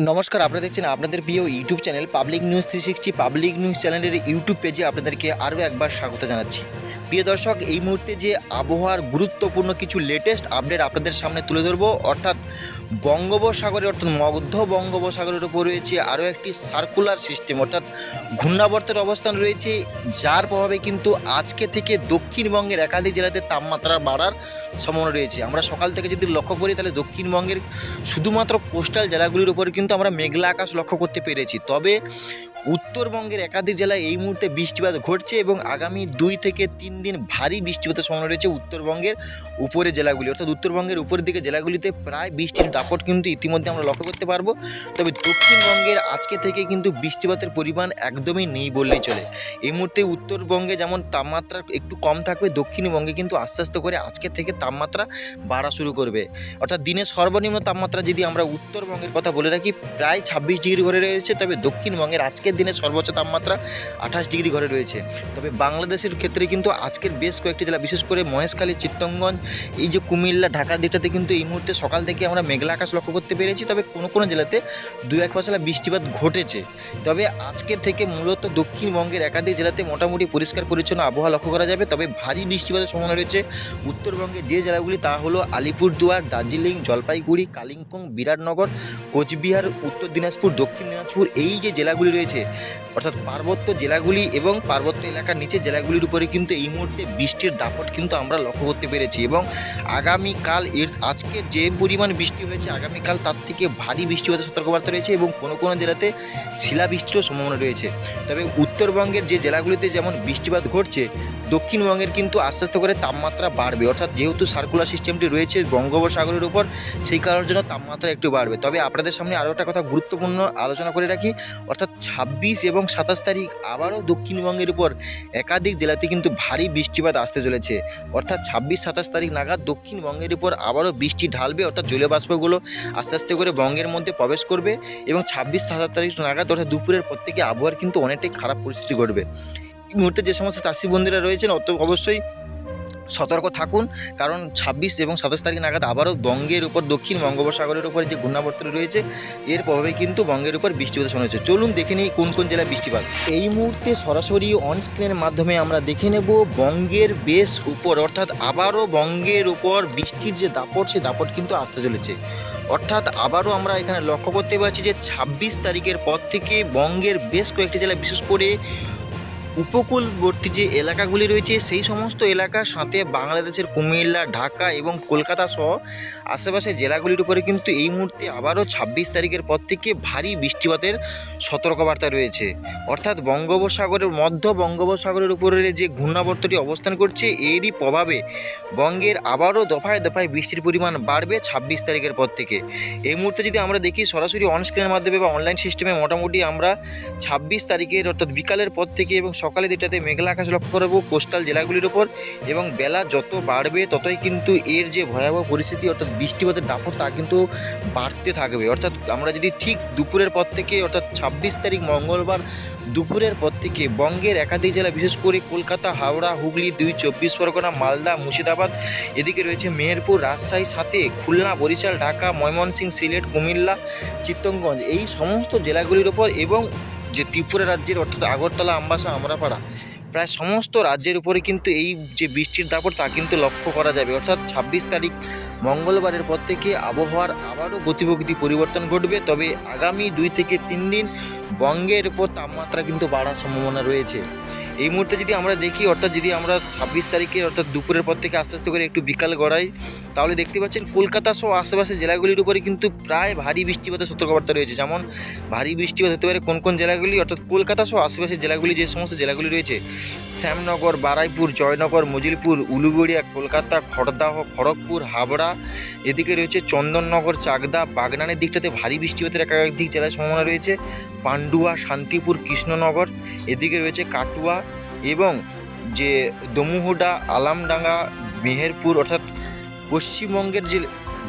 নমস্কার, আপনারা দেখছেন আপনাদের প্রিয় YouTube channel public news 360 public news চ্যানেলের ইউটিউব পেজে আপনাদেরকে আরও একবার স্বাগত জানাচ্ছি। প্রিয় দর্শক, এই মুহূর্তে যে আবহাওয়ার গুরুত্বপূর্ণ কিছু লেটেস্ট আপডেট আপনাদের সামনে তুলে ধরবো, অর্থাৎ বঙ্গোপসাগরে অর্থাৎ মধ্য বঙ্গোপসাগরের উপর রয়েছে আরও একটি সার্কুলার সিস্টেম অর্থাৎ ঘূর্ণাবর্তের অবস্থান রয়েছে, যার প্রভাবে কিন্তু আজকে থেকে দক্ষিণবঙ্গের একাধিক জেলাতে তাপমাত্রা বাড়ার সম্ভাবনা রয়েছে। আমরা সকাল থেকে যদি লক্ষ্য করি তাহলে দক্ষিণবঙ্গের শুধুমাত্র কোস্টাল জেলাগুলির উপর কিন্তু আমরা মেঘলা আকাশ লক্ষ্য করতে পেরেছি। তবে উত্তরবঙ্গের একাধিক জেলায় এই মুহূর্তে বৃষ্টিপাত ঘটছে এবং আগামী 2 থেকে 3 দিন ভারী বৃষ্টিপাতের সম্ভাবনা রয়েছে উত্তরবঙ্গের উপরের জেলাগুলি, অর্থাৎ উত্তরবঙ্গের উপরের দিকে জেলাগুলিতে প্রায় বৃষ্টির দাপট কিন্তু ইতিমধ্যে আমরা লক্ষ্য করতে পারবো। তবে দক্ষিণবঙ্গের আজকে থেকে কিন্তু বৃষ্টিপাতের পরিমাণ একদমই নেই বললেই চলে। এই মুহূর্তে উত্তরবঙ্গে যেমন তাপমাত্রা একটু কম থাকবে, দক্ষিণবঙ্গে কিন্তু আস্তে আস্তে করে আজকে থেকে তাপমাত্রা বাড়া শুরু করবে। অর্থাৎ দিনের সর্বনিম্ন তাপমাত্রা যদি আমরা উত্তরবঙ্গের কথা বলে রাখি প্রায় 26 ডিগ্রি ঘরে রয়েছে, তবে দক্ষিণবঙ্গের আজকের দিনের সর্বোচ্চ তাপমাত্রা 28 ডিগ্রি ঘরে রয়েছে। তবে বাংলাদেশের ক্ষেত্রে কিন্তু আজকের বেশ কয়েকটি জেলা, বিশেষ করে মহেশখালী, চিত্তরগঞ্জ, এই যে কুমিল্লা, ঢাকার দিকটাতে কিন্তু এই মুহূর্তে সকাল থেকে আমরা মেঘলা আকাশ লক্ষ্য করতে পেরেছি। তবে কোনো কোনো জেলাতে 2-1 পশলা বৃষ্টিপাত ঘটেছে। তবে আজকের থেকে মূলত দক্ষিণবঙ্গের একাধিক জেলাতে মোটামুটি পরিষ্কার পরিচ্ছন্ন আবহাওয়া লক্ষ্য করা যাবে। তবে ভারী বৃষ্টিপাতের সম্ভাবনা রয়েছে উত্তরবঙ্গে যে জেলাগুলি, তা হলো আলিপুরদুয়ার, দার্জিলিং, জলপাইগুড়ি, কালিম্পং, বিরাটনগর, কোচবিহার, উত্তর দিনাজপুর, দক্ষিণ দিনাজপুর, এই যে জেলাগুলি রয়েছে অর্থাৎ পার্বত্য জেলাগুলি এবং পার্বত্য এলাকার নিচে জেলাগুলির উপরে কিন্তু এই মুহূর্তে বৃষ্টির দাপট কিন্তু আমরা লক্ষ্য করতে পেরেছি। এবং আগামীকাল আজকে যে পরিমাণ বৃষ্টি হয়েছে আগামীকাল তার থেকে ভারী বৃষ্টিপাতের সতর্কবার্তা রয়েছে এবং কোনো কোনো জেলাতে শিলাবৃষ্টিরও সম্ভাবনা রয়েছে। তবে উত্তরবঙ্গের যে জেলাগুলিতে যেমন বৃষ্টিপাত ঘটছে, দক্ষিণবঙ্গের কিন্তু আস্তে আস্তে করে তাপমাত্রা বাড়বে। অর্থাৎ যেহেতু সার্কুলার সিস্টেমটি রয়েছে বঙ্গোপসাগরের উপর, সেই কারণের জন্য তাপমাত্রা একটু বাড়বে। তবে আপনাদের সামনে আরও একটা কথা গুরুত্বপূর্ণ আলোচনা করে রাখি, অর্থাৎ 26 এবং 27 তারিখ আবারও দক্ষিণবঙ্গের উপর একাধিক জেলাতে কিন্তু ভারী বৃষ্টিপাত আসতে চলেছে। অর্থাৎ 26-27 তারিখ নাগাদ দক্ষিণবঙ্গের উপর আবারও বৃষ্টি ঢালবে, অর্থাৎ জলীয়বাষ্পগুলো আস্তে আস্তে করে বঙ্গের মধ্যে প্রবেশ করবে এবং 26-27 তারিখ নাগাদ অর্থাৎ দুপুরের পর থেকে আবহাওয়ার কিন্তু অনেকটাই খারাপ পরিস্থিতি ঘটবে। এই মুহূর্তে যে সমস্ত চাষি বন্ধুরা রয়েছেন অবশ্যই সতর্ক থাকুন, কারণ 26 এবং 27 তারিখ নাগাদ আবারও বঙ্গের উপর দক্ষিণ বঙ্গোপসাগরের উপর যে ঘূর্ণাবর্ত রয়েছে এর প্রভাবে কিন্তু বঙ্গের উপর বৃষ্টিপাত শোনা যাচ্ছে। চলুন দেখে নিই কোন কোন জেলায় বৃষ্টিপাত। এই মুহূর্তে সরাসরি অনস্ক্রিনের মাধ্যমে আমরা দেখে নেব বঙ্গের বেশ উপর, অর্থাৎ আবারও বঙ্গের উপর বৃষ্টির যে দাপট, সেই দাপট কিন্তু আসতে চলেছে। অর্থাৎ আবারও আমরা এখানে লক্ষ্য করতে পারছি যে 26 তারিখের পর থেকে বঙ্গের বেশ কয়েকটি জেলা, বিশেষ করে উপকূলবর্তী যে এলাকাগুলি রয়েছে সেই সমস্ত এলাকার সাথে বাংলাদেশের কুমিল্লা, ঢাকা এবং কলকাতা সহ আশেপাশের জেলাগুলির উপরে কিন্তু এই মুহূর্তে আবারও 26 তারিখের পর থেকে ভারী বৃষ্টিপাতের সতর্কবার্তা রয়েছে। অর্থাৎ বঙ্গোপসাগরের মধ্য বঙ্গোপসাগরের উপরে যে ঘূর্ণাবর্তটি অবস্থান করছে এরই প্রভাবে বঙ্গের আবারও দফায় দফায় বৃষ্টির পরিমাণ বাড়বে 26 তারিখের পর থেকে। এই মুহূর্তে যদি আমরা দেখি সরাসরি অনস্ক্রিনের মাধ্যমে বা অনলাইন সিস্টেমে মোটামুটি আমরা 26 তারিখের অর্থাৎ বিকালের পর থেকে এবং সকালে দিকটাতে মেঘলা আকাশ লক্ষ্য করবো কোস্টাল জেলাগুলির ওপর, এবং বেলা যত বাড়বে ততই কিন্তু এর যে ভয়াবহ পরিস্থিতি অর্থাৎ বৃষ্টিপাতের দাপট তা কিন্তু বাড়তে থাকবে। অর্থাৎ আমরা যদি ঠিক দুপুরের পর থেকে অর্থাৎ 26 তারিখ মঙ্গলবার দুপুরের পর থেকে বঙ্গের একাধিক জেলা, বিশেষ করে কলকাতা, হাওড়া, হুগলি, 2 চব্বিশ পরগনা, মালদা, মুর্শিদাবাদ, এদিকে রয়েছে মেহেরপুর, রাজশাহী, সাথে খুলনা, বরিশাল, ঢাকা, ময়মনসিংহ, সিলেট, কুমিল্লা, চিত্তরগঞ্জ, এই সমস্ত জেলাগুলির ওপর এবং যে ত্রিপুরা রাজ্যের অর্থাৎ আগরতলা, আমবাসা, আমরাপাড়া, প্রায় সমস্ত রাজ্যের উপরে কিন্তু এই যে বৃষ্টির দাপট তা কিন্তু লক্ষ্য করা যাবে। অর্থাৎ 26 তারিখ মঙ্গলবারের পর থেকে আবহাওয়ার আবারও গতিপ্রকৃতি পরিবর্তন ঘটবে। তবে আগামী 2 থেকে 3 দিন বঙ্গের উপর তাপমাত্রা কিন্তু বাড়ার সম্ভাবনা রয়েছে। এই মুহূর্তে যদি আমরা দেখি, অর্থাৎ যদি আমরা 26 তারিখে অর্থাৎ দুপুরের পর থেকে আস্তে আস্তে করে একটু বিকাল গড়াই, তাহলে দেখতে পাচ্ছেন কলকাতা সহ আশেপাশের জেলাগুলির উপরে কিন্তু প্রায় ভারী বৃষ্টিপাতের সতর্কবার্তা রয়েছে। যেমন ভারী বৃষ্টিপাত হতে পারে কোন কোন জেলাগুলি, অর্থাৎ কলকাতা সহ আশেপাশের জেলাগুলি, যে সমস্ত জেলাগুলি রয়েছে শ্যামনগর, বারাইপুর, জয়নগর, মজিলপুর, উলুবেড়িয়া, কলকাতা, খড়দাহ, খড়গপুর, হাবড়া, এদিকে রয়েছে চন্দননগর, চাকদা, বাগনানের দিকটাতে ভারী বৃষ্টিপাতের একাধিক জেলায় সম্ভাবনা রয়েছে। পান্ডুয়া, শান্তিপুর, কৃষ্ণনগর, এদিকে রয়েছে কাটুয়া এবং যে দমুহুডা, আলামডাঙ্গা, মেহেরপুর, অর্থাৎ পশ্চিমবঙ্গের যে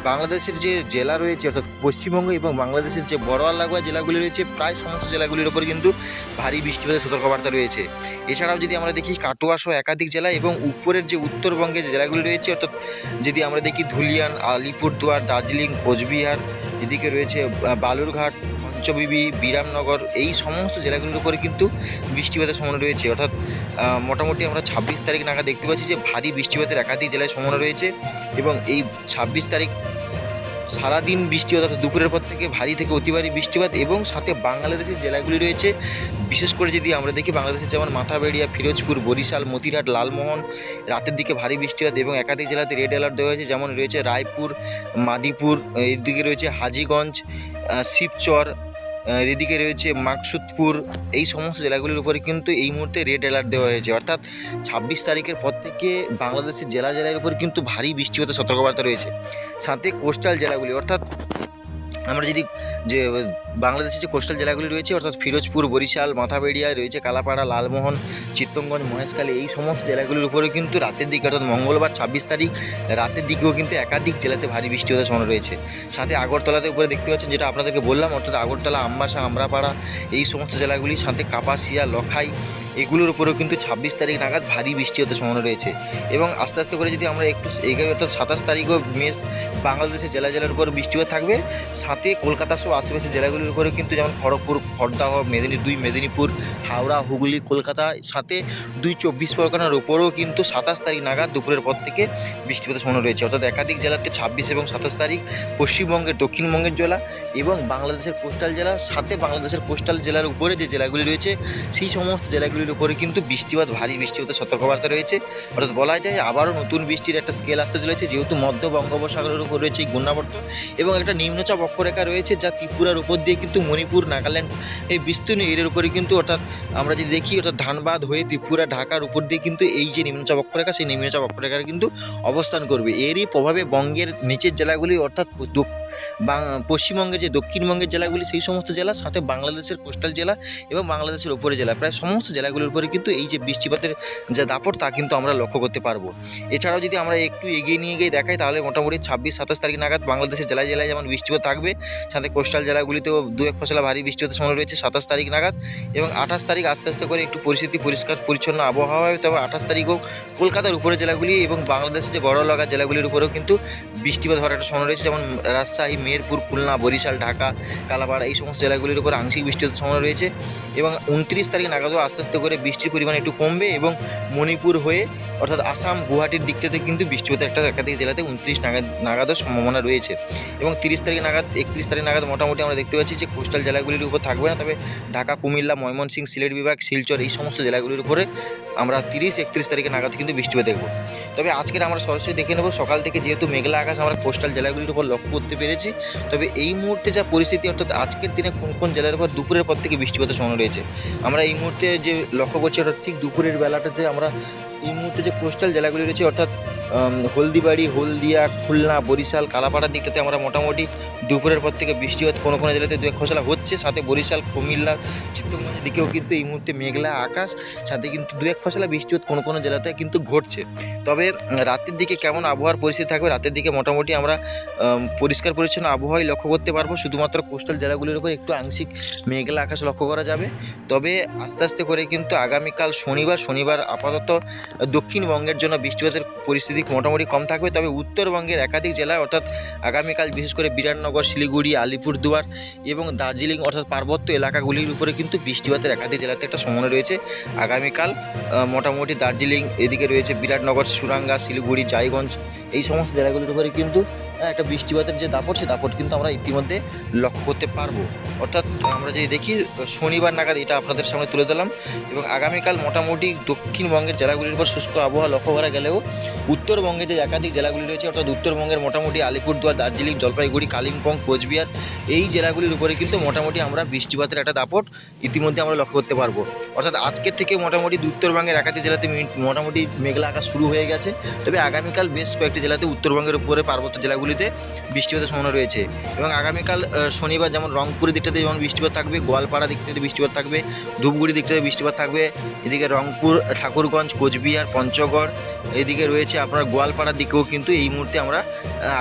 বাংলাদেশের যে জেলা রয়েছে অর্থাৎ পশ্চিমবঙ্গ এবং বাংলাদেশের যে বড়োয়াল লাগোয়া জেলাগুলি রয়েছে প্রায় সমস্ত জেলাগুলির ওপর কিন্তু ভারী বৃষ্টিপাতের সতর্কবার্তা রয়েছে। এছাড়াও যদি আমরা দেখি কাটোয়া সহ একাধিক জেলা এবং উপরের যে উত্তরবঙ্গের যে জেলাগুলি রয়েছে, অর্থাৎ যদি আমরা দেখি ধুলিয়ান, আলিপুরদুয়ার, দার্জিলিং, কোচবিহার, এদিকে রয়েছে বালুরঘাট, পাঞ্চবিবি, বিরামনগর এই সমস্ত জেলাগুলির উপরে কিন্তু বৃষ্টিপাতের সম্ভাবনা রয়েছে। অর্থাৎ মোটামুটি আমরা 26 তারিখ নাগাদ দেখতে পাচ্ছি যে ভারী বৃষ্টিপাতের একাধিক জেলায় সম্ভাবনা রয়েছে এবং এই 26 তারিখ সারাদিন বৃষ্টিপাত, অর্থাৎ দুপুরের পর থেকে ভারী থেকে অতি ভারী বৃষ্টিপাত এবং সাথে বাংলাদেশের জেলাগুলি রয়েছে। বিশেষ করে যদি আমরা দেখি বাংলাদেশের যেমন মাথাবেড়িয়া, ফিরোজপুর, বরিশাল, মতিরহাট, লালমোহন রাতের দিকে ভারী বৃষ্টিপাত এবং একাধিক জেলাতে রেড অ্যালার্ট দেওয়া হয়েছে, যেমন রয়েছে রায়পুর, মাদিপুর, এইদিকে রয়েছে হাজীগঞ্জ, শিবচর, এদিকে রয়েছে মাকসুদপুর। এই সমস্ত জেলাগুলির উপরে কিন্তু এই মুহূর্তে রেড অ্যালার্ট দেওয়া হয়েছে। অর্থাৎ 26 তারিখের পর থেকে বাংলাদেশের জেলার উপর কিন্তু ভারী বৃষ্টিপাতের সতর্কবার্তা রয়েছে। সাথে কোস্টাল জেলাগুলি, অর্থাৎ আমরা যদি যে বাংলাদেশের যে কোস্টাল জেলাগুলি রয়েছে অর্থাৎ ফিরোজপুর, বরিশাল, মাথাবেড়িয়ায় রয়েছে কালাপাড়া, লালমোহন, চিত্তরগঞ্জ, মহেশখালী এই সমস্ত জেলাগুলির উপরে কিন্তু রাতের দিকে অর্থাৎ মঙ্গলবার 26 তারিখ রাতের দিকেও কিন্তু একাধিক জেলাতে ভারী বৃষ্টিপাতের সম্ভাবনা রয়েছে। সাথে আগরতলাতে উপরে দেখতে পাচ্ছেন, যেটা আপনাদেরকে বললাম, অর্থাৎ আগরতলা, আমবাসা, আমরাপাড়া এই সমস্ত জেলাগুলি, সাথে কাপাসিয়া, লখাই এগুলোর উপরেও কিন্তু 26 তারিখ নাগাদ ভারী বৃষ্টিপাতের সম্ভাবনা রয়েছে। এবং আস্তে আস্তে করে যদি আমরা একটু এগিয়ে, অর্থাৎ 27 তারিখও বাংলাদেশের জেলার উপর বৃষ্টিপাত থাকবে। সাথে কলকাতা সহ আশেপাশের জেলাগুলির উপরে কিন্তু যেমন খড়গপুর, খড়দহ, মেদিনীপুর, হাওড়া, হুগলি, কলকাতা, সাথে 2 24 পরগনার উপরেও কিন্তু 27 তারিখ নাগাদ দুপুরের পর থেকে বৃষ্টিপাতের সম্ভাবনা রয়েছে। অর্থাৎ একাধিক জেলাতে 26 এবং 27 তারিখ পশ্চিমবঙ্গের, দক্ষিণবঙ্গের জেলা এবং বাংলাদেশের কোস্টাল জেলা, সাথে বাংলাদেশের কোস্টাল জেলার উপরে যে জেলাগুলি রয়েছে সেই সমস্ত জেলাগুলির উপরে কিন্তু বৃষ্টিপাত, ভারী বৃষ্টিপাতের সতর্কবার্তা রয়েছে। অর্থাৎ বলা যায় আবারও নতুন বৃষ্টির একটা স্কেল আসতে চলেছে, যেহেতু মধ্য বঙ্গোপসাগরের উপর রয়েছে এই ঘূর্ণাবর্ত এবং একটা নিম্নচাপ অক্ষরেখা রয়েছে যা ত্রিপুরার উপর দিয়ে কিন্তু মণিপুর, নাগাল্যান্ড এই বিস্তীর্ণ এরিয়ার উপরে কিন্তু, অর্থাৎ আমরা যদি দেখি অর্থাৎ ধানবাদ হয়ে ত্রিপুরা, ঢাকার উপর দিয়ে কিন্তু এই যে নিম্নচাপ অক্ষরেখা, সেই নিম্নচাপ অক্ষরেখার কিন্তু অবস্থান করবে। এরই প্রভাবে বঙ্গের নিচের জেলাগুলি অর্থাৎ পশ্চিমবঙ্গের যে দক্ষিণবঙ্গের জেলাগুলি সেই সমস্ত জেলা, সাথে বাংলাদেশের কোস্টাল জেলা এবং বাংলাদেশের উপরে জেলা, প্রায় সমস্ত জেলাগুলির উপরে কিন্তু এই যে বৃষ্টিপাতের যে দাপট তা কিন্তু আমরা লক্ষ্য করতে পারবো। এছাড়াও যদি আমরা একটু এগিয়ে নিয়ে গিয়ে দেখাই তাহলে মোটামুটি 26-27 তারিখ নাগাদ বাংলাদেশের জেলায় যেমন বৃষ্টিপাত থাকবে, সাথে কোস্টাল জেলাগুলিতেও 2-1 ফসলা ভারী বৃষ্টিপাতের সময় রয়েছে 27 তারিখ নাগাদ। এবং 28 তারিখ আস্তে আস্তে করে একটু পরিস্থিতি পরিষ্কার পরিচ্ছন্ন আবহাওয়া হয়, তবে 28 তারিখও কলকাতার উপরে জেলাগুলি এবং বাংলাদেশের যে বড় লাগা জেলাগুলির উপরেও কিন্তু বৃষ্টিপাত হওয়ার একটা সময় রয়েছে, যেমন রাজশাহী, মেহেরপুর, খুলনা, বরিশাল, ঢাকা, কালাপাড়া এই সমস্ত জেলাগুলির উপর আংশিক বৃষ্টিপাতের সময় রয়েছে। এবং 29 তারিখ নাগাদও আস্তে আস্তে করে বৃষ্টির পরিমাণ একটু কমবে এবং মণিপুর হয়ে অর্থাৎ আসাম, গুয়াহাটির দিক থেকে কিন্তু বৃষ্টিপাতের একাধিক জেলাতে 29 নাগাদও সম্ভাবনা রয়েছে। এবং 30 তারিখ নাগাদ, 31 তারিখ নাগাদ মোটামুটি আমরা দেখতে পাচ্ছি যে কোস্টাল জেলাগুলির উপর থাকবে না, তবে ঢাকা, কুমিল্লা, ময়মনসিংহ, সিলেট বিভাগ, শিলচর এই সমস্ত জেলাগুলির উপরে আমরা 30-31 তারিখে নাগাদ কিন্তু বৃষ্টিপাত দেখব। তবে আজকের আমরা সরাসরি দেখে নেব সকাল থেকে, যেহেতু মেঘলা আকাশ আমরা কোস্টাল জেলাগুলির উপর লক্ষ্য করতে পেরেছি। তবে এই মুহূর্তে যা পরিস্থিতি, অর্থাৎ আজকের দিনে কোন কোন জেলার উপর দুপুরের পর থেকে বৃষ্টিপাতের সম্ভাবনা রয়েছে আমরা এই মুহূর্তে যে লক্ষ্য করছি, অর্থাৎ ঠিক দুপুরের বেলাটাতে আমরা এই মুহূর্তে যে কোস্টাল জেলাগুলি রয়েছে অর্থাৎ হলদিবাড়ি, হলদিয়া, খুলনা, বরিশাল, কালাপাড়ার দিকটাতে আমরা মোটামুটি দুপুরের পর থেকে বৃষ্টিপাত কোনো কোনো জেলাতে 2-1 ফসলা হচ্ছে, সাথে বরিশাল, কুমিল্লা, চিত্তরগঞ্জের দিকেও কিন্তু এই মুহূর্তে মেঘলা আকাশ, সাথে কিন্তু 2-1 ফসলা বৃষ্টিপাত কোনো কোনো জেলাতে কিন্তু ঘটছে। তবে রাতের দিকে কেমন আবহাওয়ার পরিস্থিতি থাকবে, রাতের দিকে মোটামুটি আমরা পরিষ্কার পরিচ্ছন্ন আবহাওয়াই লক্ষ্য করতে পারবো, শুধুমাত্র কোস্টাল জেলাগুলির উপর একটু আংশিক মেঘলা আকাশ লক্ষ্য করা যাবে। তবে আস্তে আস্তে করে কিন্তু আগামীকাল শনিবার আপাতত দক্ষিণবঙ্গের জন্য বৃষ্টিপাতের পরিস্থিতি মোটামুটি কম থাকবে। তবে উত্তরবঙ্গের একাধিক জেলায় অর্থাৎ আগামীকাল বিশেষ করে বিরাটনগর, শিলিগুড়ি, আলিপুরদুয়ার এবং দার্জিলিং অর্থাৎ পার্বত্য এলাকাগুলির উপরে কিন্তু বৃষ্টিপাতের একাধিক জেলাতে একটা সম্ভাবনা রয়েছে আগামীকাল। মোটামুটি দার্জিলিং, এদিকে রয়েছে বিরাটনগর, সুরাঙ্গা, শিলিগুড়ি, জায়গঞ্জ এই সমস্ত জেলাগুলির উপরে কিন্তু একটা বৃষ্টিপাতের যে দাপট, সেই দাপট কিন্তু আমরা ইতিমধ্যে লক্ষ্য করতে পারবো। অর্থাৎ আমরা যদি দেখি শনিবার নাগাদ এটা আপনাদের সামনে তুলে দিলাম। এবং আগামীকাল মোটামুটি দক্ষিণবঙ্গের জেলাগুলির উপর শুষ্ক আবহাওয়া লক্ষ্য করা গেলেও উত্তরবঙ্গে যে একাধিক জেলাগুলি রয়েছে অর্থাৎ উত্তরবঙ্গের মোটামুটি আলিপুরদুয়ার, দার্জিলিং, জলপাইগুড়ি, কালিম্পং, কোচবিহার এই জেলাগুলির উপরে কিন্তু মোটামুটি আমরা বৃষ্টিপাতের একটা দাপট ইতিমধ্যে আমরা লক্ষ্য করতে পারবো। অর্থাৎ আজকের থেকে মোটামুটি উত্তরবঙ্গের একাধিক জেলাতে মোটামুটি মেঘলা আকাশ শুরু হয়ে গেছে। তবে আগামীকাল বেশ কয়েকটি জেলাতে উত্তরবঙ্গের উপরে পার্বত্য জেলাগুলিতে বৃষ্টিপাতের সম্ভাবনা রয়েছে। এবং আগামীকাল শনিবার যেমন রংপুরের দিকটাতে যেমন বৃষ্টিপাত থাকবে, গোয়ালপাড়া দিকটাতে বৃষ্টিপাত থাকবে, ধূপগুড়ি দিকটাতে বৃষ্টিপাত থাকবে, এদিকে রংপুর, ঠাকুরগঞ্জ, কোচবিহার, পঞ্চগড়, এদিকে রয়েছে আপনার গোয়ালপাড়ার দিকেও কিন্তু এই মুহূর্তে আমরা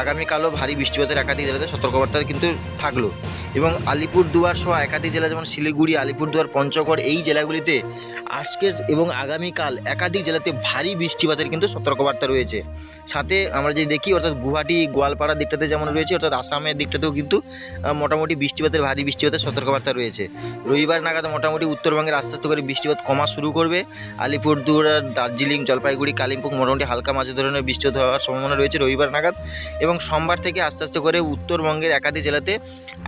আগামীকালও ভারী বৃষ্টিপাতের একাধিক জেলাতে সতর্কবার্তা কিন্তু থাকলো। এবং আলিপুরদুয়ার সহ একাধিক জেলা যেমন শিলিগুড়ি, আলিপুরদুয়ার, পঞ্চগড় এই জেলাগুলিতে আজকের এবং আগামীকাল একাধিক জেলাতে ভারী বৃষ্টিপাতের কিন্তু সতর্কবার্তা রয়েছে। সাথে আমরা যদি দেখি অর্থাৎ গুয়াহাটি গোয়ালপাড়ার দিকটাতে যেমন রয়েছে, অর্থাৎ আসামের দিকটাতেও কিন্তু মোটামুটি ভারী বৃষ্টিপাতের সতর্কবার্তা রয়েছে। রবিবার নাগাদ মোটামুটি উত্তরবঙ্গের আস্তে আস্তে করে বৃষ্টিপাত কমা শুরু করবে। আলিপুরদুয়ার, দার্জিলিং, জলপাইগুড়ি, কালিম্পং মোটামুটি হালকা মাঝে ধরনের বৃষ্টিপাত হওয়ার সম্ভাবনা রয়েছে রবিবার নাগাদ। এবং সোমবার থেকে আস্তে আস্তে করে উত্তরবঙ্গের একাধিক জেলাতে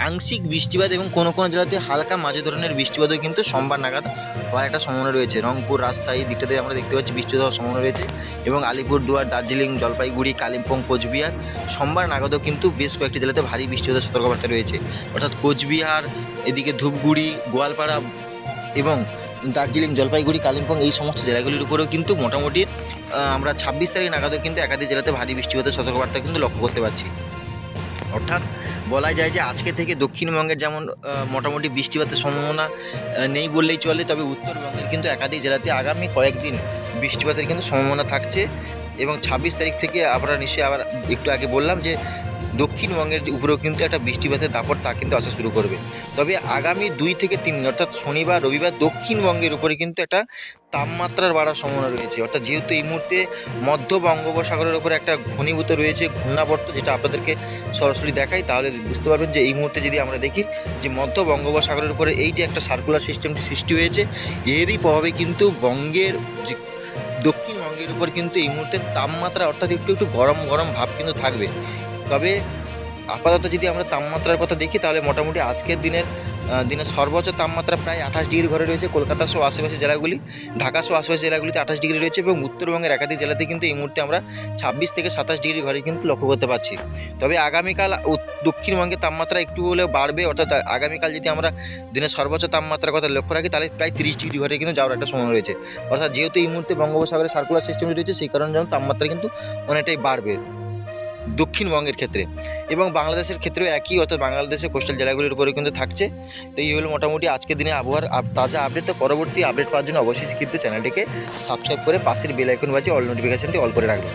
আংশিক বৃষ্টিপাত এবং কোনো কোনো জেলাতে হালকা মাঝে ধরনের বৃষ্টিপাতও কিন্তু সোমবার নাগাদ হওয়ার একটা সম্ভাবনা রয়েছে। রংপুর, রাজশাহী দিকটাতে আমরা দেখতে পাচ্ছি বৃষ্টিপাত হওয়ার সম্ভাবনা রয়েছে। এবং আলিপুরদুয়ার, দার্জিলিং, জলপাইগুড়ি, কালিম্পং, কোচবিহার সোমবার নাগাদও কিন্তু বেশ কয়েকটি জেলাতে ভারী বৃষ্টিপাতের সতর্কবার্তা রয়েছে। অর্থাৎ কোচবিহার, এদিকে ধূপগুড়ি, গোয়ালপাড়া এবং দার্জিলিং, জলপাইগুড়ি, কালিম্পং এই সমস্ত জেলাগুলির উপরেও কিন্তু মোটামুটি আমরা 26 তারিখ নাগাদও কিন্তু একাধিক জেলাতে ভারী বৃষ্টিপাতের সতর্কবার্তা কিন্তু লক্ষ্য করতে পারছি। অর্থাৎ বলা যায় যে আজকে থেকে দক্ষিণবঙ্গের যেমন মোটামুটি বৃষ্টিপাতের সম্ভাবনা নেই বললেই চলে, তবে উত্তরবঙ্গের কিন্তু একাধিক জেলাতে আগামী কয়েকদিন বৃষ্টিপাতের কিন্তু সম্ভাবনা থাকছে। এবং 26 তারিখ থেকে আমরা নিশ্চয়ই আবার একটু আগে বললাম যে দক্ষিণবঙ্গের উপরেও কিন্তু একটা বৃষ্টিপাতের দাপট তা কিন্তু আসা শুরু করবে। তবে আগামী 2 থেকে 3 দিন অর্থাৎ শনিবার, রবিবার দক্ষিণবঙ্গের উপরে কিন্তু একটা তাপমাত্রার বাড়ার সম্ভাবনা রয়েছে। অর্থাৎ যেহেতু এই মুহূর্তে মধ্য বঙ্গোপসাগরের উপরে একটা ঘনীভূত রয়েছে ঘূর্ণাবর্ত, যেটা আপনাদেরকে সরাসরি দেখাই তাহলে বুঝতে পারবেন যে এই মুহূর্তে যদি আমরা দেখি যে মধ্য বঙ্গোপসাগরের উপরে এই যে একটা সার্কুলার সিস্টেমটি সৃষ্টি হয়েছে, এরই প্রভাবে কিন্তু বঙ্গের যে দক্ষিণবঙ্গের উপর কিন্তু এই মুহূর্তে তাপমাত্রা অর্থাৎ একটু একটু গরম গরম ভাব কিন্তু থাকবে। তবে আপাতত যদি আমরা তাপমাত্রার কথা দেখি তাহলে মোটামুটি আজকের দিনের সর্বোচ্চ তাপমাত্রা প্রায় 28 ডিগ্রি ঘরে রয়েছে কলকাতা সহ আশেপাশের জেলাগুলি, ঢাকা সহ আশেপাশের জেলাগুলিতে 28 ডিগ্রি রয়েছে। এবং উত্তরবঙ্গের একাধিক জেলাতে কিন্তু এই মুহূর্তে আমরা 26 থেকে 27 ডিগ্রি ঘরে কিন্তু লক্ষ্য করতে পারছি। তবে আগামীকাল দক্ষিণবঙ্গের তাপমাত্রা একটু হলেও বাড়বে। অর্থাৎ আগামীকাল যদি আমরা দিনের সর্বোচ্চ তাপমাত্রার কথা লক্ষ্য রাখি তাহলে প্রায় 30 ডিগ্রি ঘরে কিন্তু যাওয়ার একটা সময় রয়েছে। অর্থাৎ যেহেতু এই মুহূর্তে বঙ্গোপসাগরে সার্কুলার সিস্টেম রয়েছে সেই কারণে যেন তাপমাত্রা কিন্তু অনেকটাই বাড়বে দক্ষিণবঙ্গের ক্ষেত্রে। এবং বাংলাদেশের ক্ষেত্রেও একই, অর্থাৎ বাংলাদেশের কোস্টাল জেলাগুলির উপরে কিন্তু থাকছে। তো এই হলো মোটামুটি আজকের দিনে আবহাওয়ার তাজা আপডেট। তো পরবর্তী আপডেট পাওয়ার জন্য অবশ্যই কিন্তু চ্যানেলটিকে সাবস্ক্রাইব করে পাশের বেল আইকন বাজিয়ে অল নোটিফিকেশনটি অল করে রাখবেন।